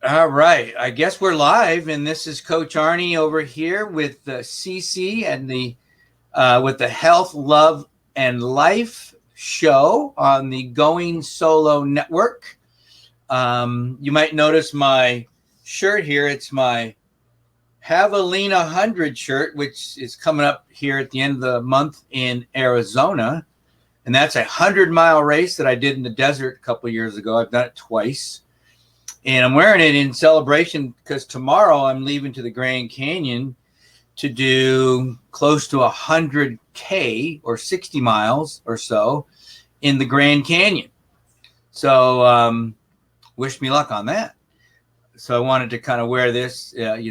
All right. I guess we're live, and this is Coach Arnie over here with CC and with the Health, Love, and Life show on the Going Solo Network. You might notice my shirt here. It's my Javelina 100 shirt, which is coming up here at the end of the month in Arizona. And that's a 100-mile race that I did in the desert a couple of years ago. I've done it twice. And I'm wearing it in celebration because tomorrow I'm leaving to the Grand Canyon to do close to 100K or 60 miles or so in the Grand Canyon. So wish me luck on that. So I wanted to kind of wear this, I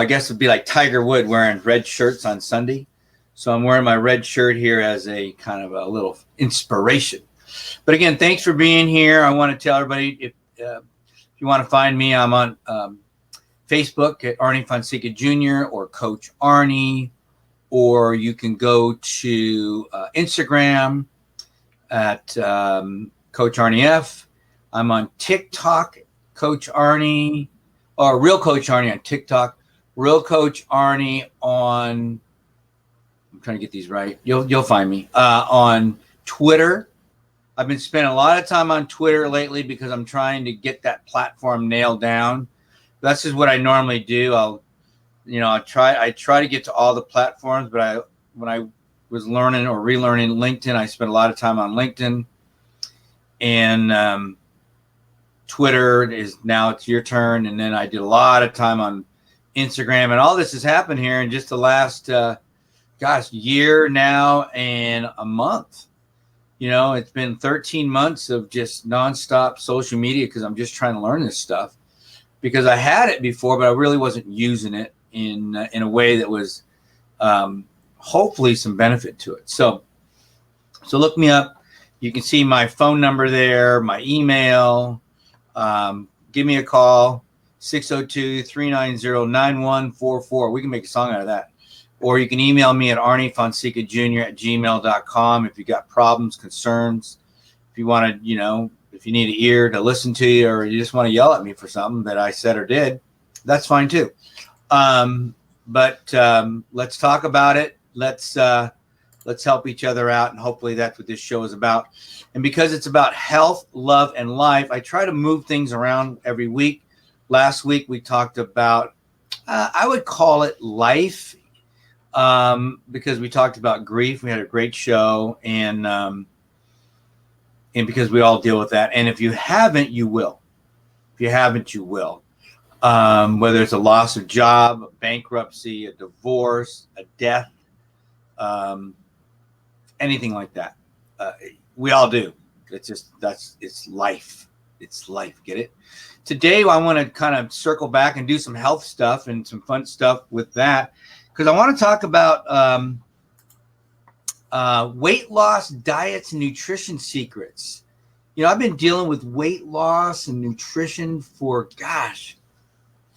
guess it'd be like Tiger Woods wearing red shirts on Sunday. So I'm wearing my red shirt here as a kind of a little inspiration. But again, thanks for being here. I want to tell everybody, if you want to find me, I'm on Facebook at Arnie Fonseca Jr. or Coach Arnie, or you can go to Instagram at Coach Arnie F. I'm on TikTok, Coach Arnie, or Real Coach Arnie on TikTok, Real Coach Arnie on, I'm trying to get these right. You'll find me on Twitter. I've been spending a lot of time on Twitter lately because I'm trying to get that platform nailed down. That's just what I normally do. I try to get to all the platforms, but when I was learning or relearning LinkedIn, I spent a lot of time on LinkedIn, and Twitter is now it's your turn. And then I did a lot of time on Instagram, and all this has happened here in just the last, year now and a month. It's been 13 months of just nonstop social media because I'm just trying to learn this stuff, because I had it before, but I really wasn't using it in a way that was hopefully some benefit to it. So look me up. You can see my phone number there, my email. Give me a call, 602-390-9144. We can make a song out of that. Or you can email me at arniefonsecajr@gmail.com if you got problems, concerns, if you want to, if you need an ear to listen to you, or you just want to yell at me for something that I said or did, that's fine too. But let's talk about it. Let's help each other out, and hopefully that's what this show is about. And because it's about health, love, and life, I try to move things around every week. Last week we talked about, I would call it life. Because we talked about grief. We had a great show, and because we all deal with that. And if you haven't, you will. If you haven't, you will. Whether it's a loss of job, a bankruptcy, a divorce, a death, anything like that. We all do. It's life. It's life. Get it? Today, I want to kind of circle back and do some health stuff and some fun stuff with that, because I want to talk about weight loss, diets, and nutrition secrets. I've been dealing with weight loss and nutrition for,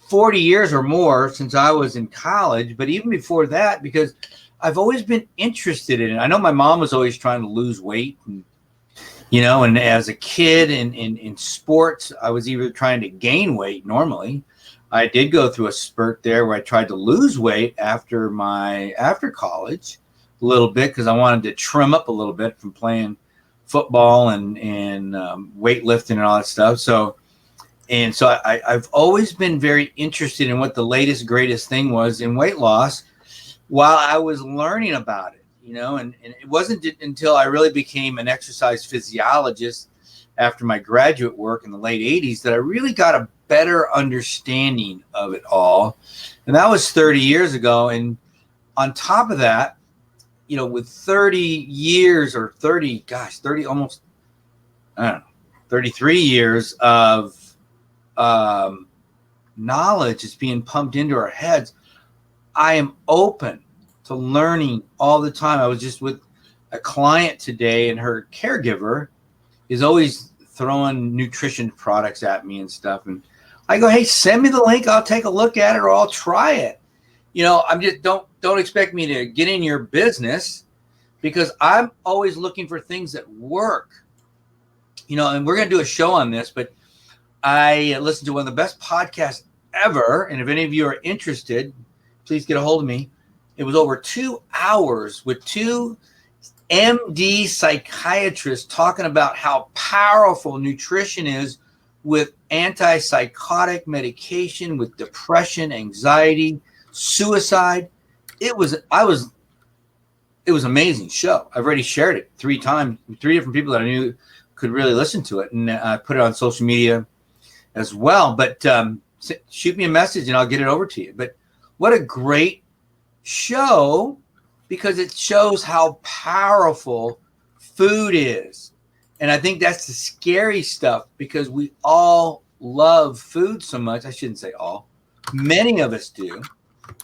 40 years or more, since I was in college. But even before that, because I've always been interested in it. I know my mom was always trying to lose weight. And as a kid in sports, I was either trying to gain weight normally. I did go through a spurt there where I tried to lose weight after college a little bit, because I wanted to trim up a little bit from playing football and weightlifting and all that stuff. So I've always been very interested in what the latest, greatest thing was in weight loss while I was learning about it, and it wasn't until I really became an exercise physiologist after my graduate work in the late 80s that I really got a better understanding of it all. And that was 30 years ago. And on top of that, with 30 years or 30 almost, 33 years of knowledge is being pumped into our heads, I am open to learning all the time. I was just with a client today, and her caregiver is always throwing nutrition products at me and stuff. And I go, hey, send me the link. I'll take a look at it, or I'll try it. I'm just, don't expect me to get in your business, because I'm always looking for things that work. And we're going to do a show on this, but I listened to one of the best podcasts ever. And if any of you are interested, please get a hold of me. It was over 2 hours with two MD psychiatrists talking about how powerful nutrition is with antipsychotic medication, with depression, anxiety, suicide. It was an amazing show. I've already shared it 3 times, 3 different people that I knew could really listen to it, and I put it on social media as well. But shoot me a message and I'll get it over to you. But what a great show, because it shows how powerful food is. And I think that's the scary stuff, because we all love food so much. I shouldn't say all. Many of us do.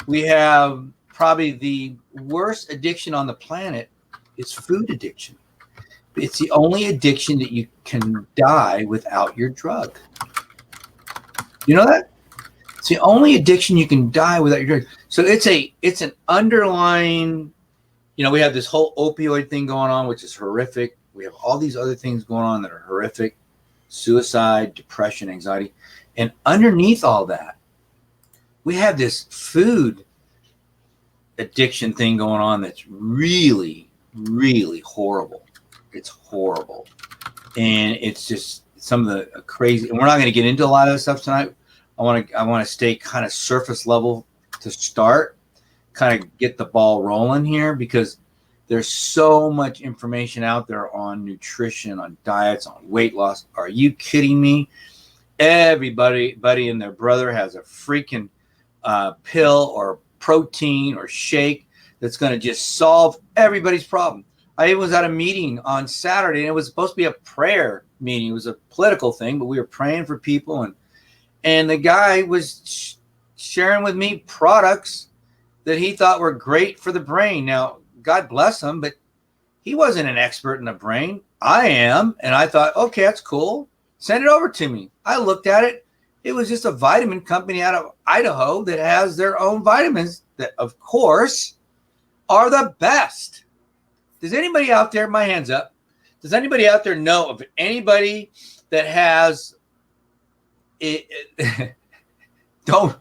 We have probably the worst addiction on the planet is food addiction. It's the only addiction that you can die without your drug. You know that? It's the only addiction you can die without your drug. So it's an underlying, we have this whole opioid thing going on, which is horrific. We have all these other things going on that are horrific: suicide, depression, anxiety. And underneath all that, we have this food addiction thing going on that's really, really horrible. It's horrible. And it's just some of the crazy, and we're not going to get into a lot of this stuff tonight. I want to stay kind of surface level to start, kind of get the ball rolling here, because there's so much information out there on nutrition, on diets, on weight loss. Are you kidding me? Everybody and their brother has a freaking pill or protein or shake that's going to just solve everybody's problem. I was at a meeting on Saturday, and it was supposed to be a prayer meeting. It was a political thing, but we were praying for people, and the guy was sharing with me products that he thought were great for the brain. Now, God bless him, but he wasn't an expert in the brain. I am, and I thought, okay, that's cool. Send it over to me. I looked at it. It was just a vitamin company out of Idaho that has their own vitamins that, of course, are the best. Does anybody out there, my hand's up, does anybody out there know of anybody that has it? Don't,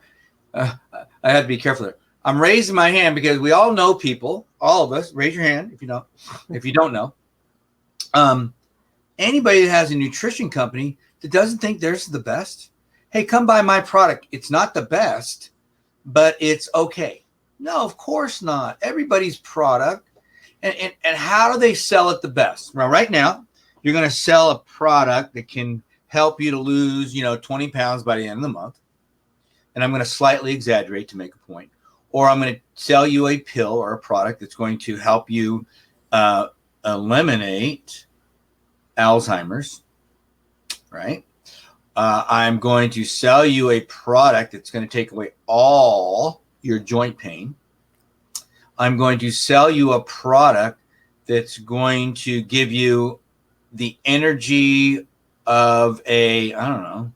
I have to be careful there. I'm raising my hand because we all know people, all of us. Raise your hand if you know. If you don't know. Anybody that has a nutrition company that doesn't think theirs is the best, hey, come buy my product. It's not the best, but it's okay. No, of course not. Everybody's product. And how do they sell it the best? Well, right now, you're going to sell a product that can help you to lose, 20 pounds by the end of the month. And I'm going to slightly exaggerate to make a point. Or I'm going to sell you a pill or a product that's going to help you eliminate Alzheimer's, right? I'm going to sell you a product that's going to take away all your joint pain. I'm going to sell you a product that's going to give you the energy of an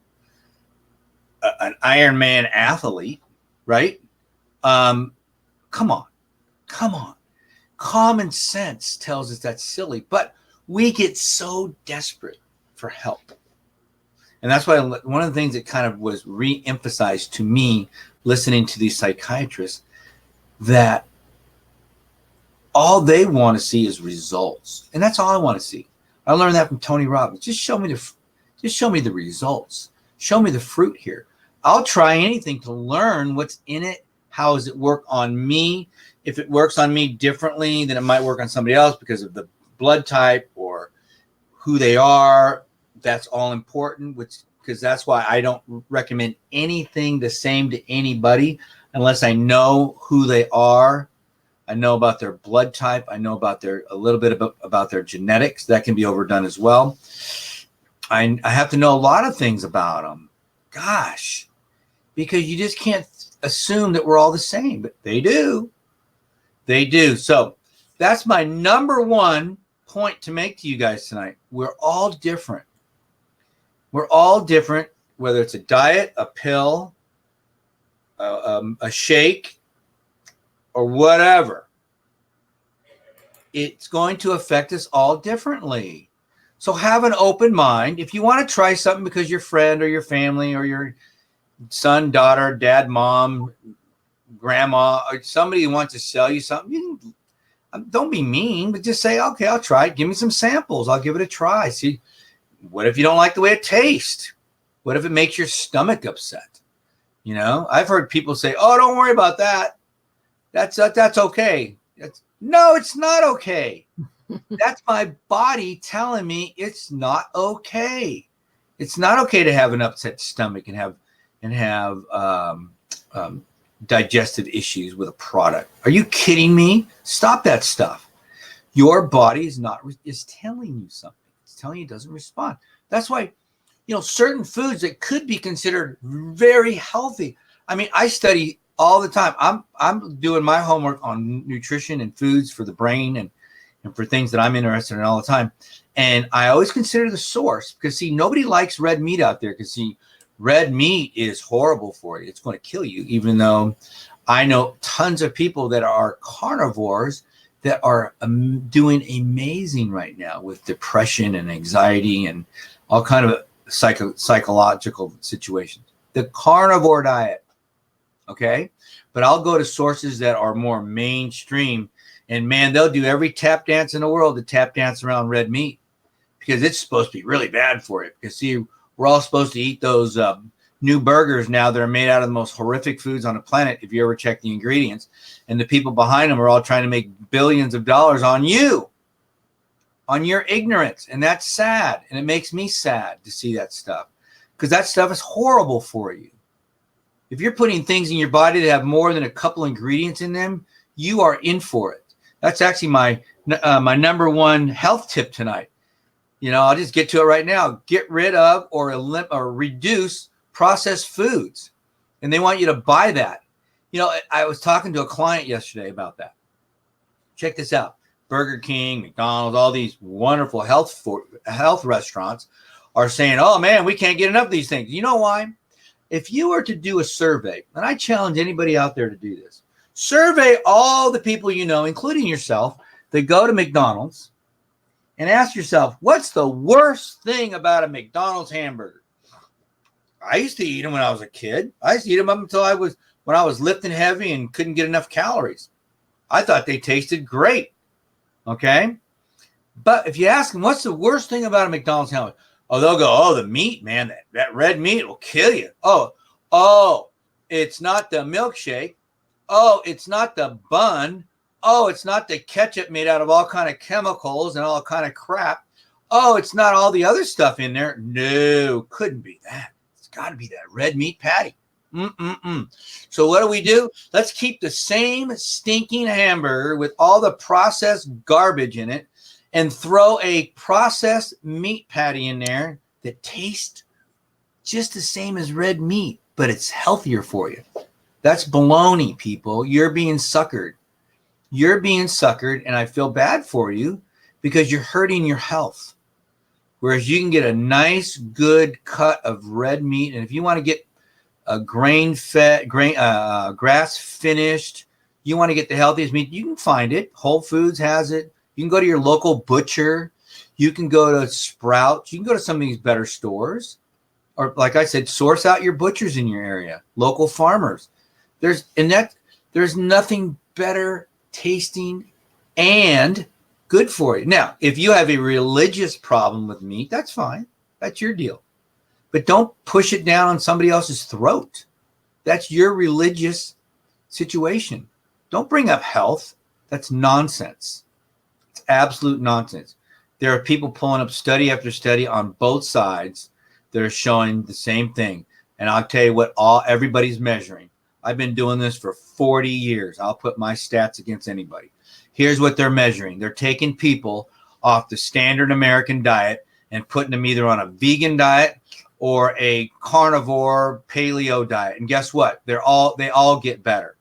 Ironman athlete, right? Come on. Common sense tells us that's silly, but we get so desperate for help. And that's why one of the things that kind of was re-emphasized to me listening to these psychiatrists, that all they want to see is results. And that's all I want to see. I learned that from Tony Robbins. Just show me the results. Show me the fruit here. I'll try anything to learn what's in it. How does it work on me? If it works on me differently than it might work on somebody else because of the blood type or who they are, that's all important, because that's why I don't recommend anything the same to anybody unless I know who they are. I know about their blood type. I know about a little bit about their genetics. That can be overdone as well. I have to know a lot of things about them. Gosh, because you just can't assume that we're all the same, but they do. They do. So that's my number one point to make to you guys tonight. We're all different. We're all different, whether it's a diet, a pill, a shake, or whatever. It's going to affect us all differently. So have an open mind. If you want to try something because your friend or your family or your son, daughter, dad, mom, grandma, or somebody wants to sell you something, don't be mean, but just say, okay, I'll try it. Give me some samples. I'll give it a try. See, what if you don't like the way it tastes? What if it makes your stomach upset? You know, I've heard people say, oh, don't worry about that. That's okay. No, it's not okay. That's my body telling me it's not okay. It's not okay to have an upset stomach and have digestive issues with a product. Are you kidding me? Stop that stuff. Your body is telling you something. It's telling you it doesn't respond. That's why, certain foods that could be considered very healthy. I mean, I study all the time. I'm doing my homework on nutrition and foods for the brain and for things that I'm interested in all the time. And I always consider the source because, see, nobody likes red meat out there because, see, red meat is horrible for you. It's going to kill you, even though I know tons of people that are carnivores that are doing amazing right now with depression and anxiety and all kind of psychological situations. The carnivore diet, okay? But I'll go to sources that are more mainstream, and man, they'll do every tap dance in the world to tap dance around red meat because it's supposed to be really bad for you. Because, see, we're all supposed to eat those new burgers now that are made out of the most horrific foods on the planet, if you ever check the ingredients. And the people behind them are all trying to make billions of dollars on you, on your ignorance. And that's sad. And it makes me sad to see that stuff because that stuff is horrible for you. If you're putting things in your body that have more than a couple ingredients in them, you are in for it. That's actually my number one health tip tonight. I'll just get to it right now. Get rid of or reduce processed foods. And they want you to buy that. I was talking to a client yesterday about that. Check this out. Burger King, McDonald's, all these wonderful health restaurants are saying, oh, man, we can't get enough of these things. You know why? If you were to do a survey, and I challenge anybody out there to do this, survey all the people including yourself, that go to McDonald's and ask yourself, what's the worst thing about a McDonald's hamburger? I used to eat them when I was a kid. I used to eat them up until when I was lifting heavy and couldn't get enough calories. I thought they tasted great. Okay. But if you ask them, what's the worst thing about a McDonald's hamburger? Oh, they'll go, oh, the meat, man, that red meat will kill you. Oh, it's not the milkshake. Oh, it's not the bun. Oh, it's not the ketchup made out of all kind of chemicals and all kind of crap. Oh, it's not all the other stuff in there. No, couldn't be that. It's got to be that red meat patty. So what do? Let's keep the same stinking hamburger with all the processed garbage in it and throw a processed meat patty in there that tastes just the same as red meat, but it's healthier for you. That's baloney, people. You're being suckered. And I feel bad for you because you're hurting your health. Whereas you can get a nice, good cut of red meat, and if you want to get a grass-finished, you want to get the healthiest meat, you can find it. Whole Foods has it. You can go to your local butcher. You can go to Sprouts. You can go to some of these better stores. Or, like I said, source out your butchers in your area, local farmers. There's nothing better tasting and good for you. Now, if you have a religious problem with meat, that's fine. That's your deal. But don't push it down on somebody else's throat. That's your religious situation. Don't bring up health. That's nonsense. It's absolute nonsense. There are people pulling up study after study on both sides that are showing the same thing. And I'll tell you what everybody's measuring. I've been doing this for 40 years. I'll put my stats against anybody. Here's what they're measuring. They're taking people off the standard American diet and putting them either on a vegan diet or a carnivore paleo diet. And guess what? They all get better.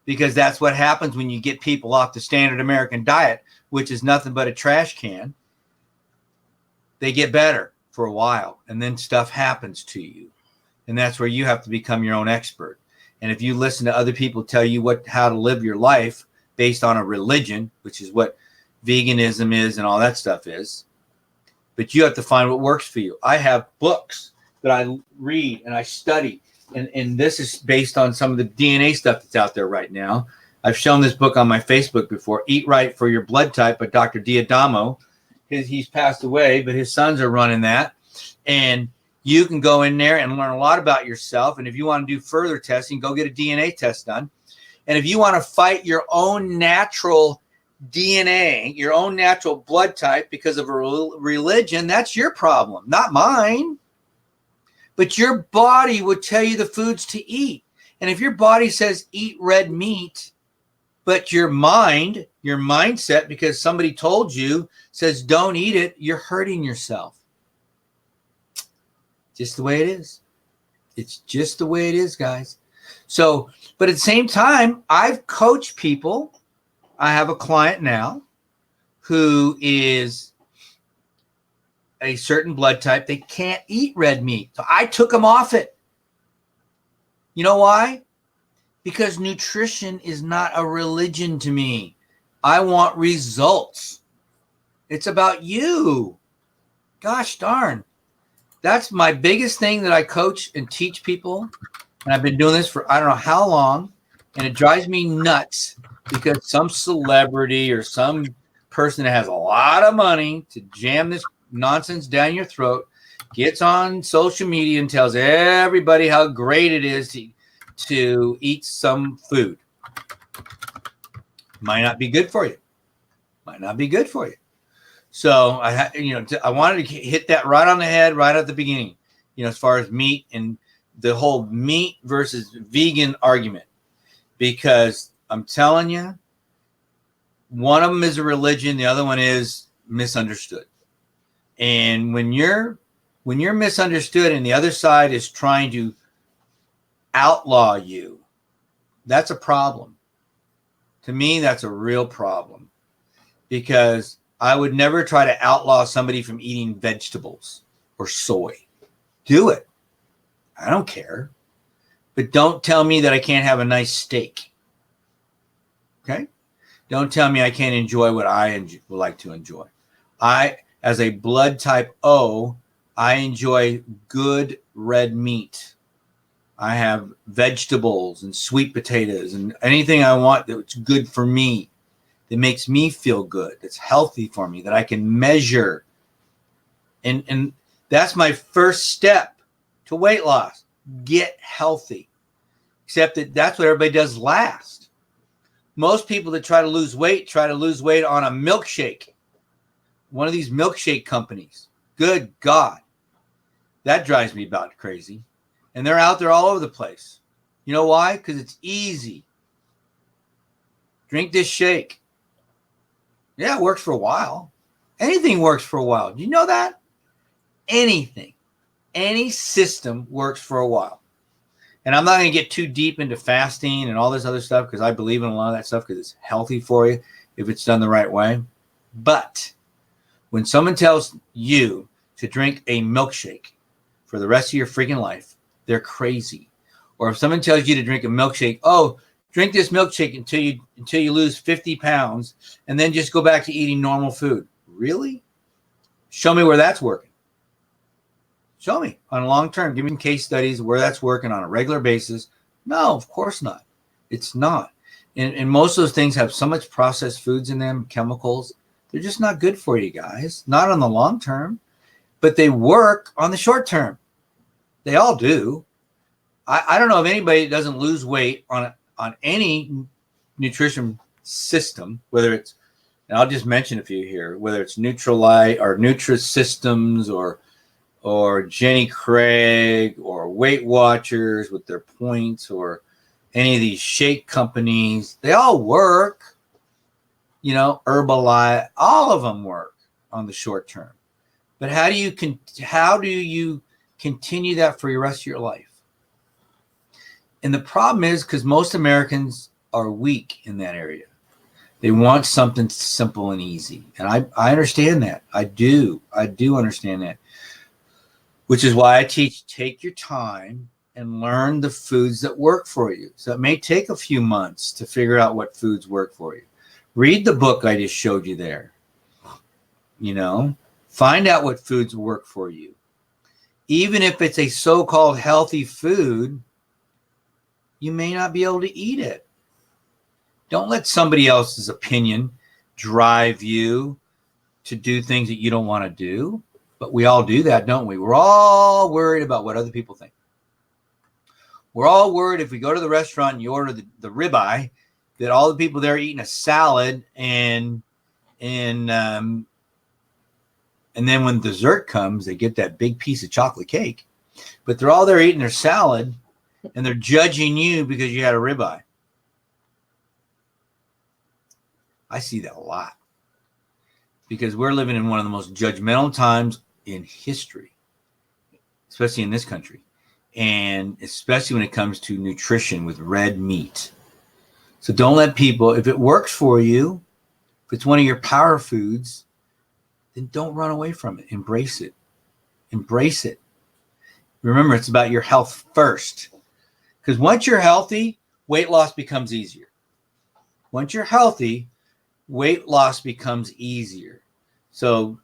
Because that's what happens when you get people off the standard American diet, which is nothing but a trash can. They get better for a while, and then stuff happens to you. And that's where you have to become your own expert. And if you listen to other people tell you how to live your life based on a religion, which is what veganism is and all that stuff is, but you have to find what works for you. I have books that I read and I study, and this is based on some of the DNA stuff that's out there right now. I've shown this book on my Facebook before, Eat Right for Your Blood Type by Dr. Diadamo. He's passed away, but his sons are running that. And you can go in there and learn a lot about yourself. And if you want to do further testing, go get a DNA test done. And if you want to fight your own natural DNA, your own natural blood type because of a religion, that's your problem, not mine. But your body would tell you the foods to eat. And if your body says eat red meat, but your mind, your mindset, because somebody told you, says don't eat it, you're hurting yourself. Just the way it is. It's just the way it is, guys. So, but at the same time, I've coached people. I have a client now who is a certain blood type. They can't eat red meat. So I took them off it. You know why? Because nutrition is not a religion to me. I want results. It's about you. Gosh darn. That's my biggest thing that I coach and teach people. And I've been doing this for I don't know how long. And it drives me nuts because some celebrity or some person that has a lot of money to jam this nonsense down your throat gets on social media and tells everybody how great it is to eat some food. Might not be good for you. Might not be good for you. So I wanted to hit that right on the head, right at the beginning, as far as meat and the whole meat versus vegan argument, because I'm telling you, one of them is a religion. The other one is misunderstood. And when you're misunderstood and the other side is trying to outlaw you, that's a problem. To me, that's a real problem, because I would never try to outlaw somebody from eating vegetables or soy. Do it. I don't care. But don't tell me that I can't have a nice steak. Okay? Don't tell me I can't enjoy what I would like to enjoy. As a blood type O, I enjoy good red meat. I have vegetables and sweet potatoes and anything I want that's good for me, that makes me feel good, that's healthy for me, that I can measure. And that's my first step to weight loss. Get healthy. Except that's what everybody does last. Most people that try to lose weight on a milkshake. One of these milkshake companies. Good God. That drives me about crazy. And they're out there all over the place. You know why? Because it's easy. Drink this shake. Yeah, it works for a while. Anything works for a while. Do you know that? Anything. Any system works for a while. And I'm not going to get too deep into fasting and all this other stuff, because I believe in a lot of that stuff because it's healthy for you if it's done the right way. But when someone tells you to drink a milkshake for the rest of your freaking life, they're crazy. Or if someone tells you to drink a milkshake, drink this milkshake until you lose 50 pounds and then just go back to eating normal food. Really? Show me where that's working. Show me on long term. Give me some case studies where that's working on a regular basis. No, of course not. It's not. And most of those things have so much processed foods in them, chemicals. They're just not good for you guys. Not on the long term, but they work on the short term. They all do. I don't know of anybody that doesn't lose weight on any nutrition system, whether it's, and I'll just mention a few here, whether it's Nutrilite or Nutrisystems or Jenny Craig or Weight Watchers with their points, or any of these shake companies. They all work. Herbalife, all of them work on the short term. But how do you continue that for the rest of your life? And the problem is because most Americans are weak in that area. They want something simple and easy. And I understand that. I do understand that. Which is why I teach, take your time and learn the foods that work for you. So it may take a few months to figure out what foods work for you. Read the book I just showed you there. Find out what foods work for you. Even if it's a so-called healthy food, you may not be able to eat it. Don't let somebody else's opinion drive you to do things that you don't want to do. But we all do that, don't we? We're all worried about what other people think. We're all worried if we go to the restaurant and you order the ribeye, that all the people there are eating a salad and then when dessert comes, they get that big piece of chocolate cake. But they're all there eating their salad and they're judging you because you had a ribeye. I see that a lot because we're living in one of the most judgmental times in history, especially in this country, and especially when it comes to nutrition with red meat. So don't let people, if it works for you, if it's one of your power foods, then don't run away from it. Embrace it. Embrace it. Remember, it's about your health first. Because once you're healthy, weight loss becomes easier. Once you're healthy, weight loss becomes easier. So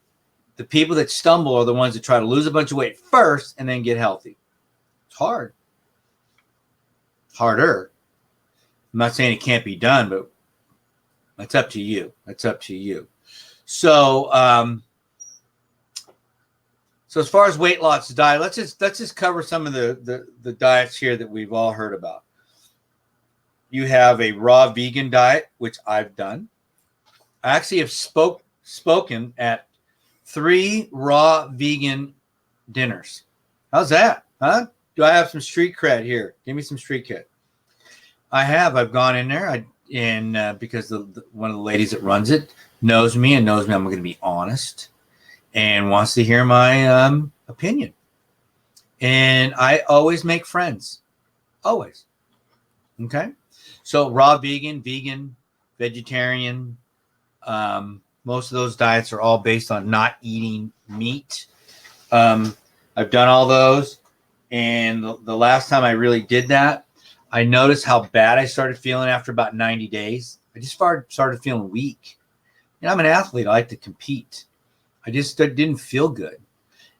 the people that stumble are the ones that try to lose a bunch of weight first and then get healthy. It's hard. It's harder. I'm not saying it can't be done, but that's up to you. That's up to you. So, so as far as weight loss diet, let's just cover some of the diets here that we've all heard about. You have a raw vegan diet, which I've done. I actually have spoken at 3 raw vegan dinners. How's that? Huh? Do I have some street cred here? Give me some street cred. I have. I've gone in there, because one of the ladies that runs it knows me and knows me. I'm going to be honest and wants to hear my opinion. And I always make friends. Always. Okay? So raw vegan, vegetarian, most of those diets are all based on not eating meat. I've done all those. And the last time I really did that, I noticed how bad I started feeling after about 90 days. I just started feeling weak. I'm an athlete. I like to compete. I just didn't feel good.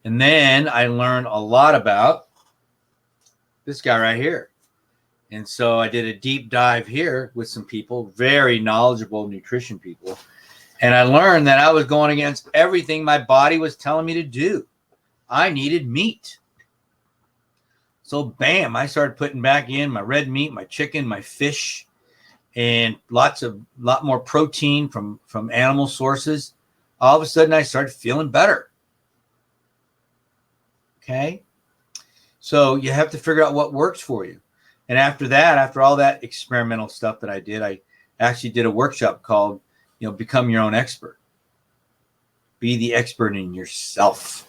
And then I learned a lot about this guy right here. And so I did a deep dive here with some people, very knowledgeable nutrition people. And I learned that I was going against everything my body was telling me to do. I needed meat. So bam, I started putting back in my red meat, my chicken, my fish, and lot more protein from animal sources. All of a sudden I started feeling better. Okay. So you have to figure out what works for you. And after all that experimental stuff that I did, I actually did a workshop called, Become Your Own Expert. Be the expert in yourself.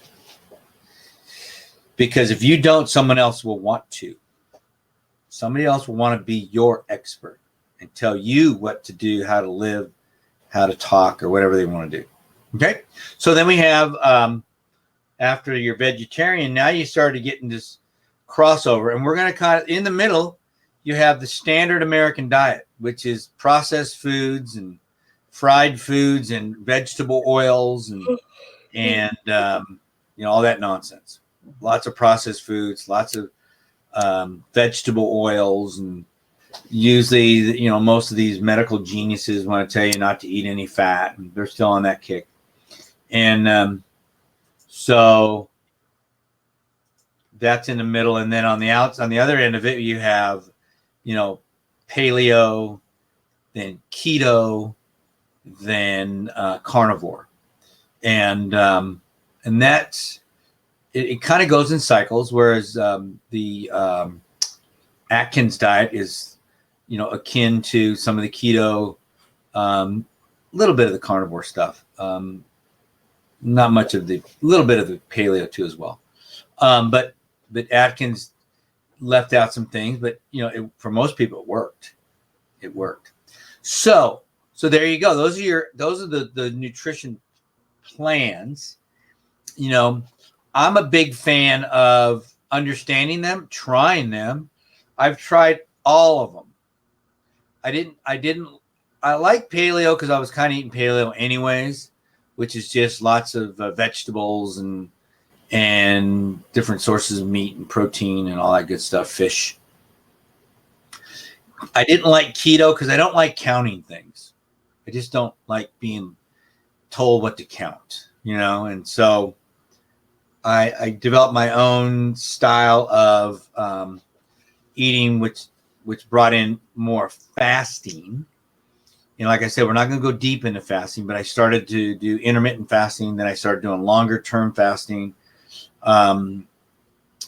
Because if you don't, someone else will want to. Somebody else will want to be your expert and tell you what to do, how to live, how to talk, or whatever they want to do. Okay? So then we have, after you're vegetarian, now you started getting this crossover. And we're going to kind of, in the middle, you have the standard American diet, which is processed foods and fried foods and vegetable oils and all that nonsense. Lots of processed foods, lots of vegetable oils, and usually, most of these medical geniuses want to tell you not to eat any fat, and they're still on that kick. And so that's in the middle, and then on the other end of it, you have, paleo, then keto, then carnivore, and that's. It kind of goes in cycles, whereas the Atkins diet is, akin to some of the keto, little bit of the carnivore stuff, not much of a little bit of the paleo too as well. But Atkins left out some things, but for most people it worked. It worked. So there you go. Those are the nutrition plans. I'm a big fan of understanding them, trying them. I've tried all of them. I like paleo because I was kind of eating paleo anyways, which is just lots of vegetables and different sources of meat and protein and all that good stuff, fish. I didn't like keto because I don't like counting things. I just don't like being told what to count, and so I developed my own style of eating, which brought in more fasting. Like I said, we're not going to go deep into fasting, but I started to do intermittent fasting. Then I started doing longer term fasting. I'm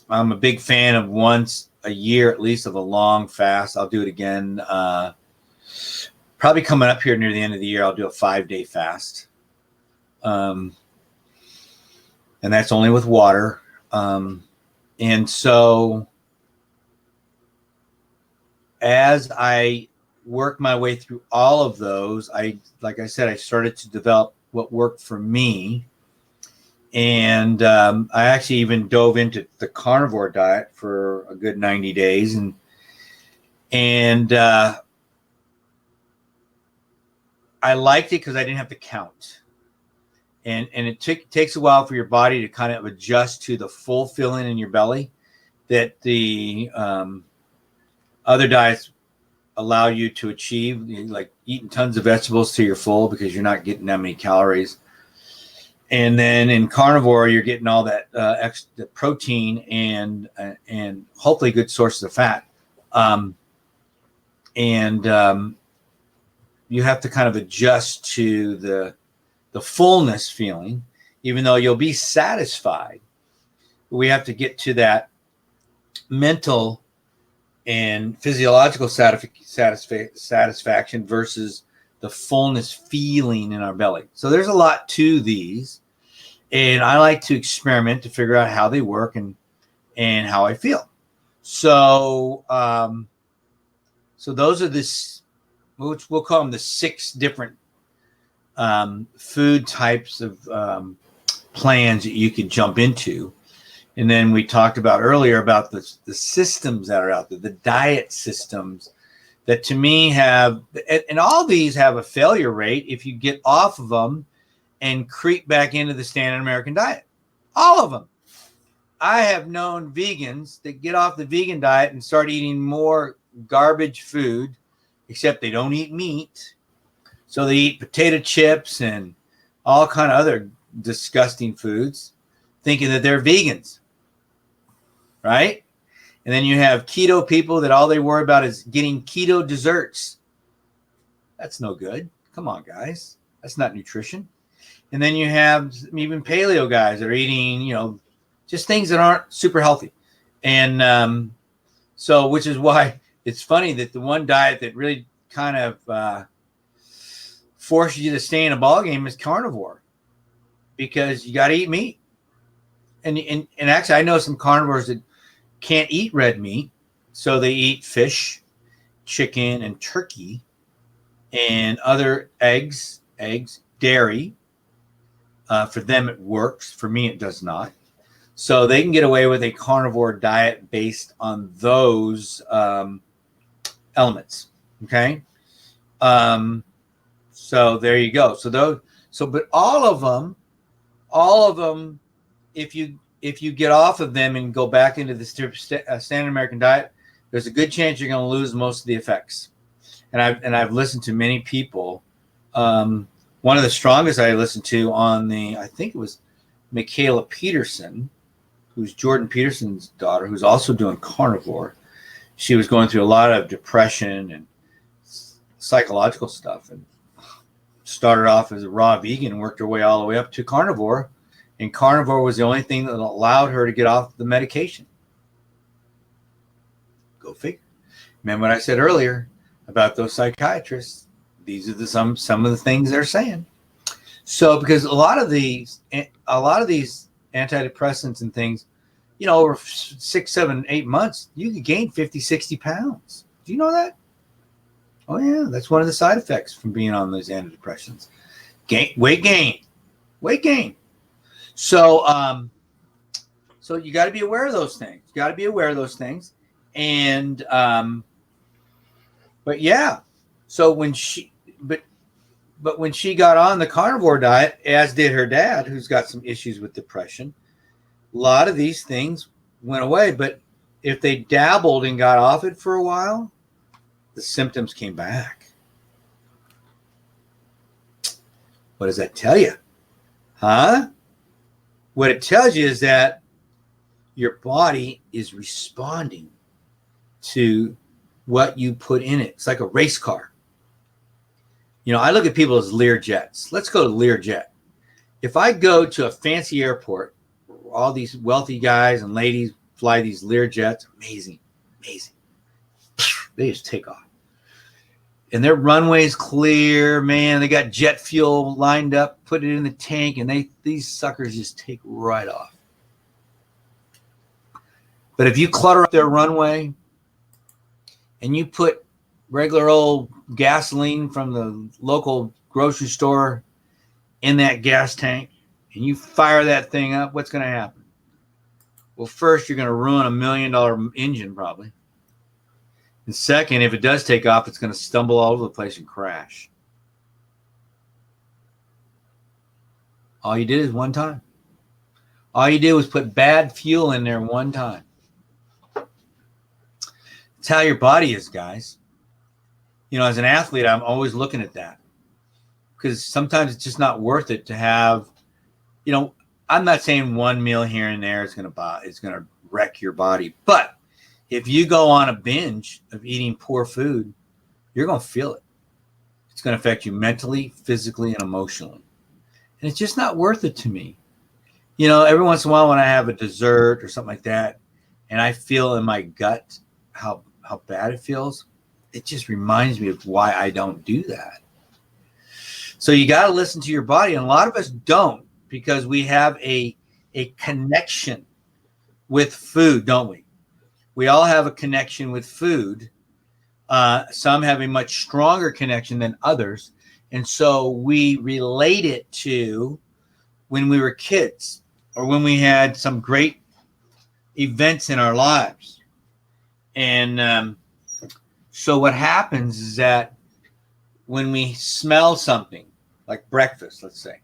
a big fan of once a year, at least, of a long fast. I'll do it again. Probably coming up here near the end of the year, I'll do a 5-day fast. And that's only with water. And so as I worked my way through all of those, like I said, I started to develop what worked for me. And I actually even dove into the carnivore diet for a good 90 days. And I liked it because I didn't have to count. And it takes a while for your body to kind of adjust to the full filling in your belly that the other diets allow you to achieve, like eating tons of vegetables till you're full because you're not getting that many calories. And then in carnivore, you're getting all that extra protein and hopefully good sources of fat. You have to kind of adjust to the fullness feeling, even though you'll be satisfied. We have to get to that mental and physiological satisfaction versus the fullness feeling in our belly. So there's a lot to these, and I like to experiment to figure out how they work and how I feel. So so those are which we'll call them the 6 different food types of plans that you can jump into. And then we talked about earlier about the systems that are out there, the diet systems that to me have, and all these have a failure rate if you get off of them and creep back into the standard American diet. All of them. I have known vegans that get off the vegan diet and start eating more garbage food, except they don't eat meat. So they eat potato chips and all kind of other disgusting foods, thinking that they're vegans, right? And then you have keto people that all they worry about is getting keto desserts. That's no good. Come on, guys. That's not nutrition. And then you have even paleo guys that are eating, just things that aren't super healthy. And so, which is why it's funny that the one diet that really kind of forces you to stay in a ball game is carnivore, because you got to eat meat. And actually, I know some carnivores that can't eat red meat, so they eat fish, chicken, and turkey, and other eggs, dairy. For them, it works. For me, it does not. So they can get away with a carnivore diet based on those elements. Okay. So there you go. But all of them, if you get off of them and go back into the standard American diet, there's a good chance you're going to lose most of the effects. And I've listened to many people. One of the strongest I listened to I think it was Michaela Peterson, who's Jordan Peterson's daughter, who's also doing carnivore. She was going through a lot of depression and psychological stuff, and started off as a raw vegan and worked her way all the way up to carnivore. And carnivore was the only thing that allowed her to get off the medication. Go figure. Remember what I said earlier about those psychiatrists? These are some of the things they're saying. So because a lot of these antidepressants and things, over 6, 7, 8 months, you could gain 50, 60 pounds. Do you know that? Oh yeah, that's one of the side effects from being on those antidepressants. Weight gain. So so you got to be aware of those things. And but yeah, so but But when she got on the carnivore diet, as did her dad, who's got some issues with depression, a lot of these things went away. But if they dabbled and got off it for a while, the symptoms came back. What does that tell you? Huh? What it tells you is that your body is responding to what you put in it. It's like a race car. You know, I look at people as Learjets. Let's go to Learjet. If I go to a fancy airport, all these wealthy guys and ladies fly these Learjets, amazing, amazing. They just take off. And their runway's clear, man. They got jet fuel lined up, put it in the tank, and these suckers just take right off. But if you clutter up their runway and you put regular old gasoline from the local grocery store in that gas tank and you fire that thing up, what's going to happen? Well, first, you're going to ruin $1 million engine probably. And second, if it does take off, it's going to stumble all over the place and crash. All you did is one time. All you did was put bad fuel in there one time. It's how your body is, guys. You know, as an athlete, I'm always looking at that because sometimes it's just not worth it to have, you know, I'm not saying one meal here and there is going to wreck your body. But if you go on a binge of eating poor food, you're going to feel it. It's going to affect you mentally, physically, and emotionally. And it's just not worth it to me. You know, every once in a while when I have a dessert or something like that, and I feel in my gut how bad it feels, it just reminds me of why I don't do that. So you got to listen to your body. And a lot of us don't because we have a connection with food, don't we? We all have a connection with food. Some have a much stronger connection than others. And so we relate it to when we were kids or when we had some great events in our lives. And so what happens is that when we smell something like breakfast, let's say,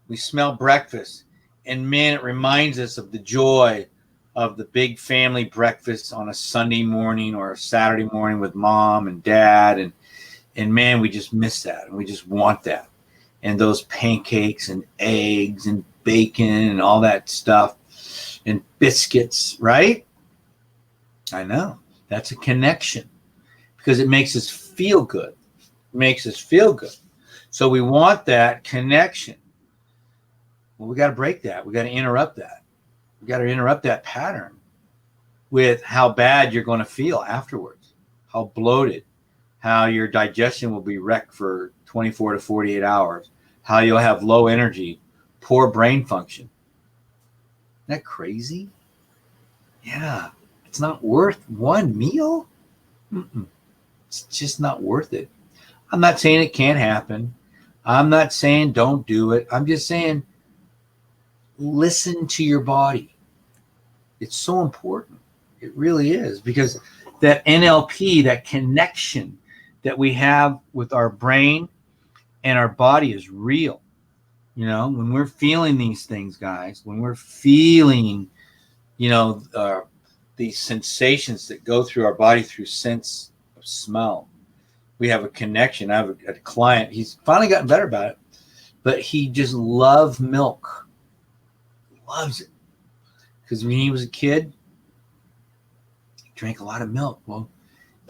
we smell breakfast and man, it reminds us of the joy of the big family breakfast on a Sunday morning or a Saturday morning with mom and dad. And man, we just miss that. And we just want that. And those pancakes and eggs and bacon and all that stuff and biscuits, right? I know. That's a connection because it makes us feel good. It makes us feel good. So we want that connection. Well, we got to break that. We got to interrupt that. We got to interrupt that pattern with how bad you're going to feel afterwards, how bloated, how your digestion will be wrecked for 24 to 48 hours, how you'll have low energy, poor brain function. Isn't that crazy? Yeah. It's not worth one meal. It's just not worth it. I'm not saying it can't happen. I'm not saying don't do it. I'm just saying listen to your body. It's so important. It really is because that NLP, that connection that we have with our brain and our body is real. You know, when we're feeling these things, guys, when we're feeling, you know, these sensations that go through our body through sense of smell, we have a connection. I have a client, he's finally gotten better about it, but he just loved milk. Loves it. Because when he was a kid, he drank a lot of milk. Well,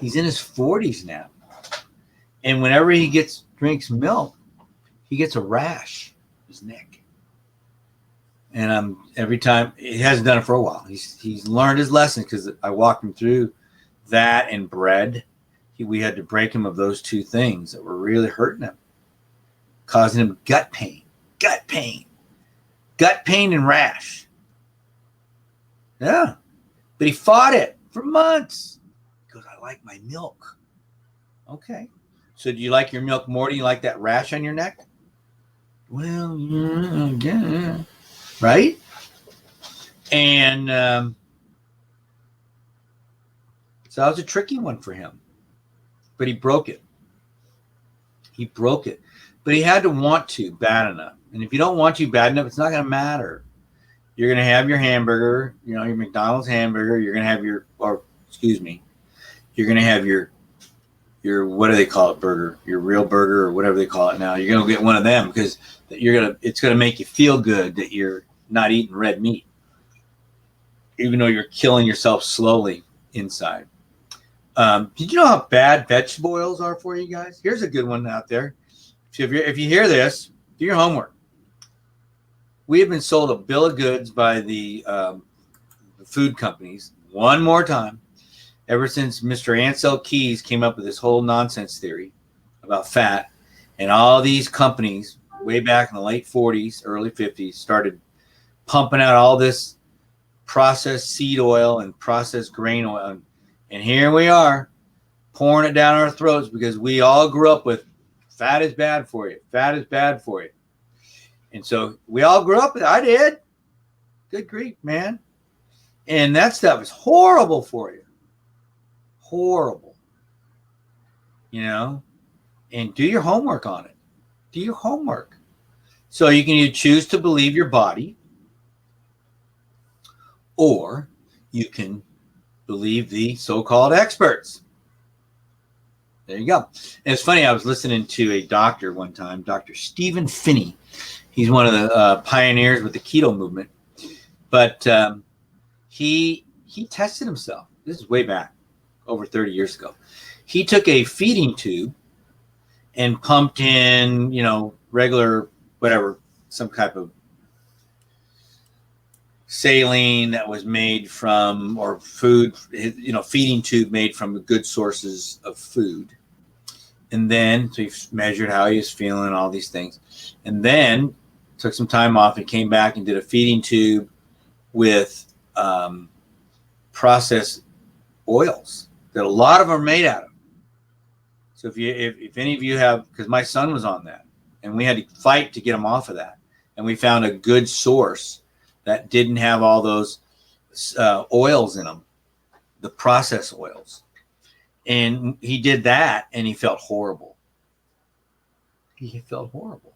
he's in his 40s now. And whenever he drinks milk, he gets a rash in his neck. And every time, he hasn't done it for a while. He's learned his lesson because I walked him through that and bread. We had to break him of those two things that were really hurting him, causing him gut pain and rash. Yeah. But he fought it for months. He goes, I like my milk. Okay. So do you like your milk more? Do you like that rash on your neck? Well, yeah. Right? And so that was a tricky one for him. But he broke it. but he had to want to bad enough. And if you don't want to bad enough, it's not going to matter. You're going to have your hamburger, your McDonald's hamburger. You're going to have you're going to have your what do they call it, burger, your real burger or whatever they call it now. You're going to get one of them because it's going to make you feel good that you're not eating red meat, even though you're killing yourself slowly inside. Did you know how bad vegetable oils are for you guys? Here's a good one out there. If you hear this, do your homework. We have been sold a bill of goods by the food companies one more time ever since Mr. Ansel Keys came up with this whole nonsense theory about fat. And all these companies way back in the late 40s, early 50s started pumping out all this processed seed oil and processed grain oil. And here we are pouring it down our throats because we all grew up with fat is bad for you. Fat is bad for you. And so we all grew up with it. I did. Good grief, man. And that stuff is horrible for you. Horrible. And do your homework on it. Do your homework. So you can either choose to believe your body, or you can believe the so-called experts. There you go. And it's funny, I was listening to a doctor one time, Dr. Stephen Finney. He's one of the pioneers with the keto movement. But he tested himself. This is way back, over 30 years ago. He took a feeding tube and pumped in, regular, whatever, some type of saline that was made from, or food, feeding tube made from good sources of food. And then, so he measured how he was feeling, all these things. And then took some time off and came back and did a feeding tube with processed oils that a lot of them are made out of. So if any of you have, because my son was on that, and we had to fight to get him off of that. And we found a good source that didn't have all those oils in them, the processed oils. And he did that, and he felt horrible. He felt horrible.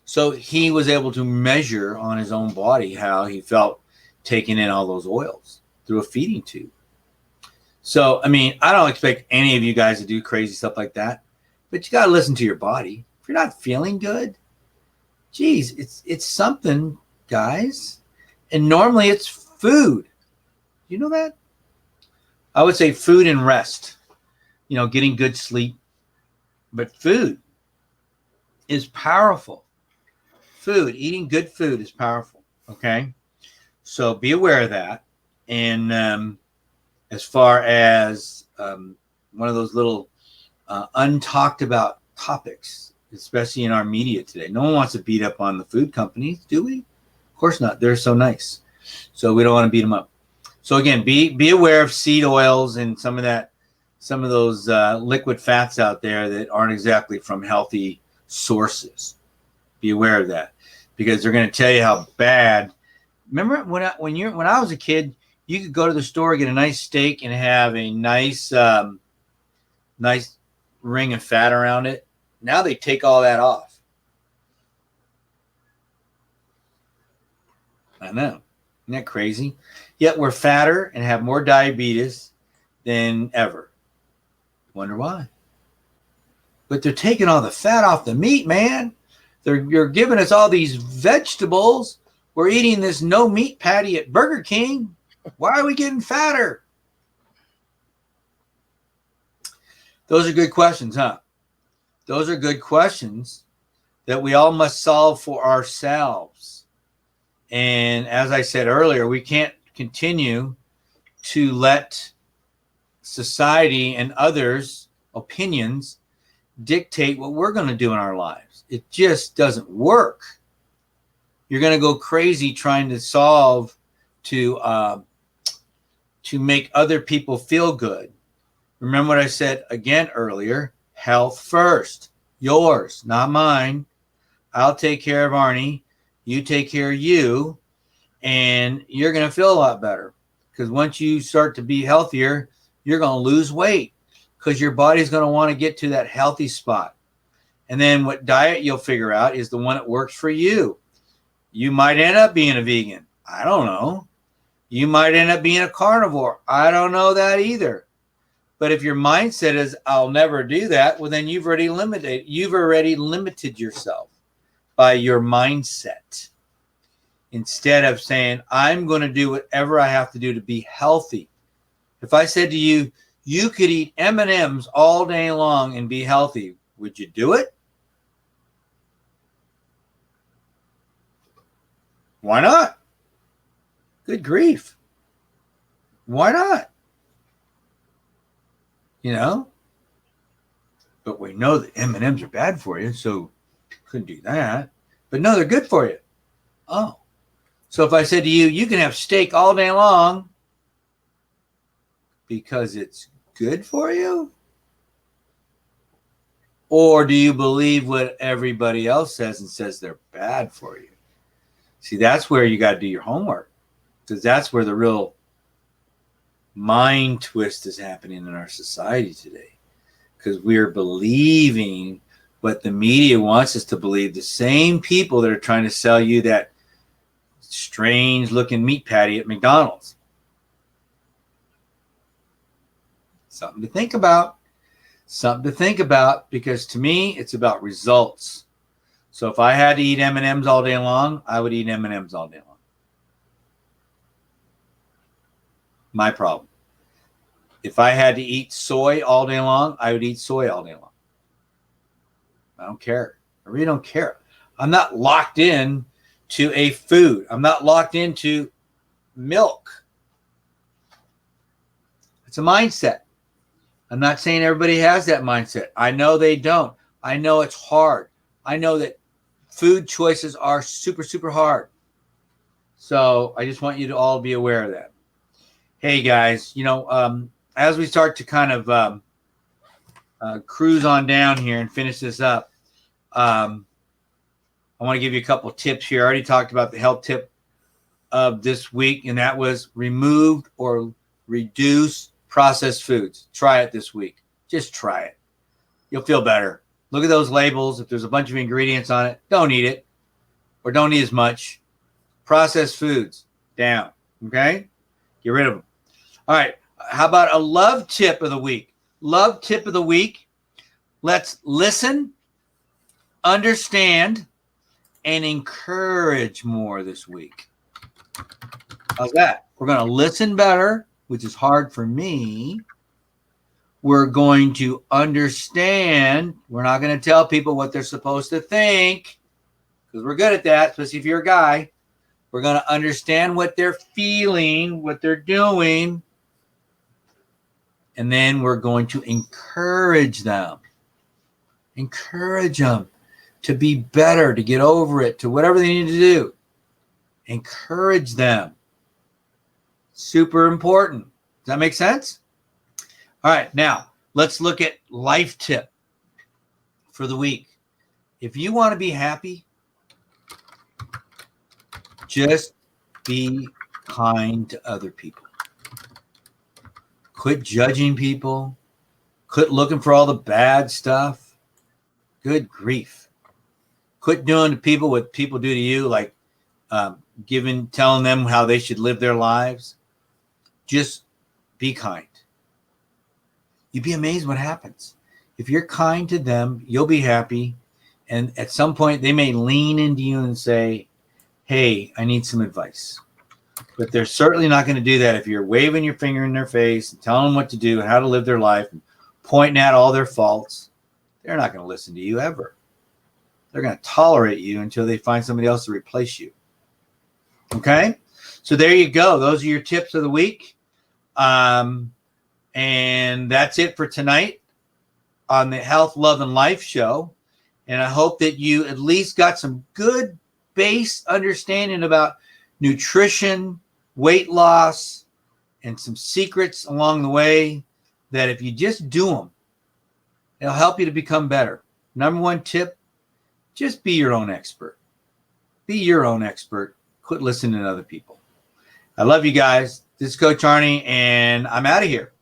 So he was able to measure on his own body how he felt taking in all those oils through a feeding tube. So, I don't expect any of you guys to do crazy stuff like that, but you got to listen to your body. If you're not feeling good, geez, it's something, guys. And normally it's food. You know that? I would say food and rest, getting good sleep. But food is powerful. Eating good food is powerful. Okay. So be aware of that. And as far as one of those little untalked about topics, especially in our media today, no one wants to beat up on the food companies, do we? Of course not. They're so nice. So we don't want to beat them up. So again, be aware of seed oils and some of those liquid fats out there that aren't exactly from healthy sources. Be aware of that, because they're going to tell you how bad. Remember when I was a kid, you could go to the store, get a nice steak, and have a nice ring of fat around it. Now they take all that off. I know. Isn't that crazy? Yet we're fatter and have more diabetes than ever. Wonder why? But they're taking all the fat off the meat, man. You're giving us all these vegetables. We're eating this no meat patty at Burger King. Why are we getting fatter? Those are good questions, huh? Those are good questions that we all must solve for ourselves. And as I said earlier, we can't continue to let society and others' opinions dictate what we're going to do in our lives. It just doesn't work. You're going to go crazy trying to solve to make other people feel good. Remember what I said again earlier, health first, yours, not mine. I'll take care of Arnie. You take care of you, and you're going to feel a lot better, because once you start to be healthier, you're going to lose weight, because your body's going to want to get to that healthy spot. And then what diet you'll figure out is the one that works for you. You might end up being a vegan. I don't know. You might end up being a carnivore. I don't know that either. But if your mindset is, I'll never do that, well, then you've already limited yourself by your mindset. Instead of saying, I'm going to do whatever I have to do to be healthy. If I said to you, you could eat M&Ms all day long and be healthy, would you do it? Why not? Good grief. Why not? But we know that M&Ms are bad for you, so couldn't do that. But no, they're good for you. Oh. So if I said to you, you can have steak all day long because it's good for you? Or do you believe what everybody else says and says they're bad for you? See, that's where you got to do your homework, because that's where the real mind twist is happening in our society today, because we're believing what the media wants us to believe. The same people that are trying to sell you that strange looking meat patty at McDonald's. Something to think about. Something to think about, because to me, it's about results. So if I had to eat M&Ms all day long, I would eat M&Ms all day long. My problem. If I had to eat soy all day long, I would eat soy all day long. I don't care. I really don't care. I'm not locked in to a food. I'm not locked into milk. It's a mindset. I'm not saying everybody has that mindset. I know they don't. I know it's hard. I know that food choices are super, super hard. So I just want you to all be aware of that. Hey, guys, as we start to kind of cruise on down here and finish this up, I want to give you a couple tips here. I already talked about the health tip of this week, and that was remove or reduce processed foods. Try it this week. Just try it. You'll feel better. Look at those labels. If there's a bunch of ingredients on it, don't eat it, or don't eat as much. Processed foods, down. Okay? Get rid of them. All right. How about a love tip of the week? Love tip of the week. Let's listen, understand, and encourage more this week. How's that? We're going to listen better, which is hard for me. We're going to understand. We're not going to tell people what they're supposed to think, because we're good at that, especially if you're a guy. We're going to understand what they're feeling, what they're doing. And then we're going to encourage them. Encourage them to be better, to get over it, to whatever they need to do. Encourage them. Super important. Does that make sense? All right, now let's look at life tip for the week. If you want to be happy, just be kind to other people. Quit judging people. Quit looking for all the bad stuff. Good grief. Quit doing to people what people do to you, like telling them how they should live their lives. Just be kind. You'd be amazed what happens. If you're kind to them, you'll be happy. And at some point, they may lean into you and say, hey, I need some advice. But they're certainly not going to do that if you're waving your finger in their face and telling them what to do and how to live their life and pointing out all their faults. They're not going to listen to you ever. They're going to tolerate you until they find somebody else to replace you. Okay? So there you go. Those are your tips of the week. And that's it for tonight on the Health, Love, and Life show. And I hope that you at least got some good base understanding about nutrition, weight loss, and some secrets along the way that if you just do them, it'll help you to become better. Number one tip, just be your own expert. Be your own expert. Quit listening to other people. I love you guys. This is Coach Arnie, and I'm out of here.